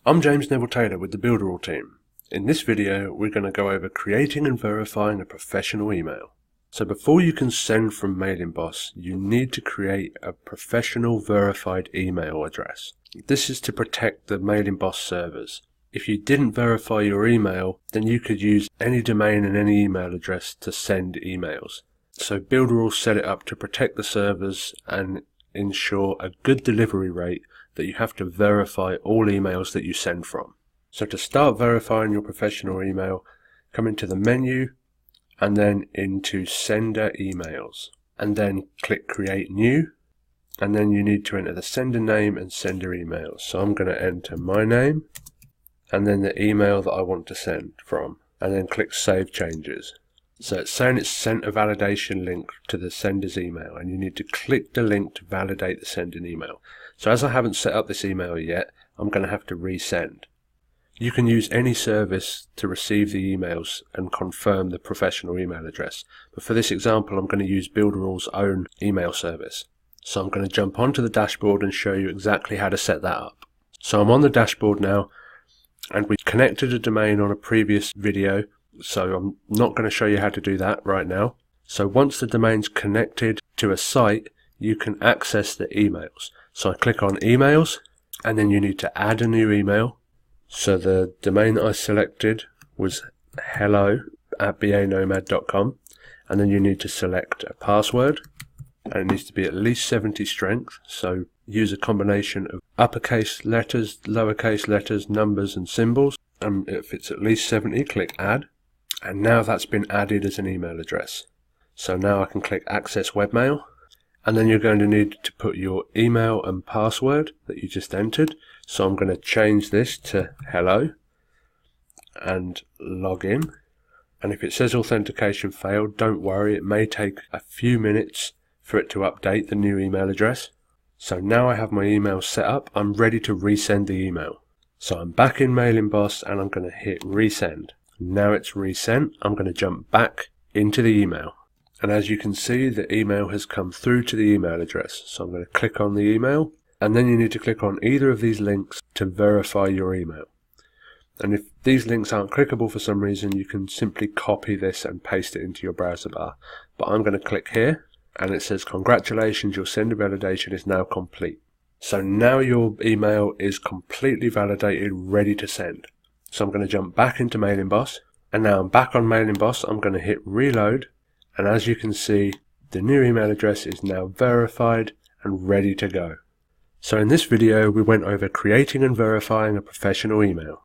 I'm James Neville Taylor with the Builderall team. In this video, we're going to go over creating and verifying a professional email. So before you can send from Mailing Boss, you need to create a professional verified email address. This is to protect the Mailing Boss servers. If you didn't verify your email, then you could use any domain and any email address to send emails. So Builderall set it up to protect the servers and ensure a good delivery rate that you have to verify all emails that you send from. So to start verifying your professional email, come into the menu and then into Sender Emails, and then click Create New, and then you need to enter the sender name and sender email. So I'm going to enter my name and then the email that I want to send from, and then click Save Changes. So it's saying it's sent a validation link to the sender's email, and you need to click the link to validate the sending email. So as I haven't set up this email yet, I'm going to have to resend. You can use any service to receive the emails and confirm the professional email address. But for this example, I'm going to use Builderall's own email service. So I'm going to jump onto the dashboard and show you exactly how to set that up. So I'm on the dashboard now, and we connected a domain on a previous video. So I'm not going to show you how to do that right now. So once the domain's connected to a site, you can access the emails. So I click on Emails, and then you need to add a new email. So the domain that I selected was hello@banomad.com, and then you need to select a password, and it needs to be at least 70 strength. So use a combination of uppercase letters, lowercase letters, numbers and symbols, and if it's at least 70, click Add. And now that's been added as an email address. So now I can click Access Webmail, and then you're going to need to put your email and password that you just entered. So I'm going to change this to hello and log in. And if it says authentication failed, don't worry, it may take a few minutes for it to update the new email address. So now I have my email set up, I'm ready to resend the email. So I'm back in Mailing Boss and I'm going to hit resend. Now it's resent, I'm going to jump back into the email. And as you can see, the email has come through to the email address. So I'm going to click on the email, and then you need to click on either of these links to verify your email. And if these links aren't clickable for some reason, you can simply copy this and paste it into your browser bar. But I'm going to click here, and it says, congratulations, your sender validation is now complete. So now your email is completely validated, ready to send. So I'm going to jump back into Mailing Boss, and now I'm back on Mailing Boss. I'm going to hit reload, and as you can see, the new email address is now verified and ready to go. So in this video, we went over creating and verifying a professional email.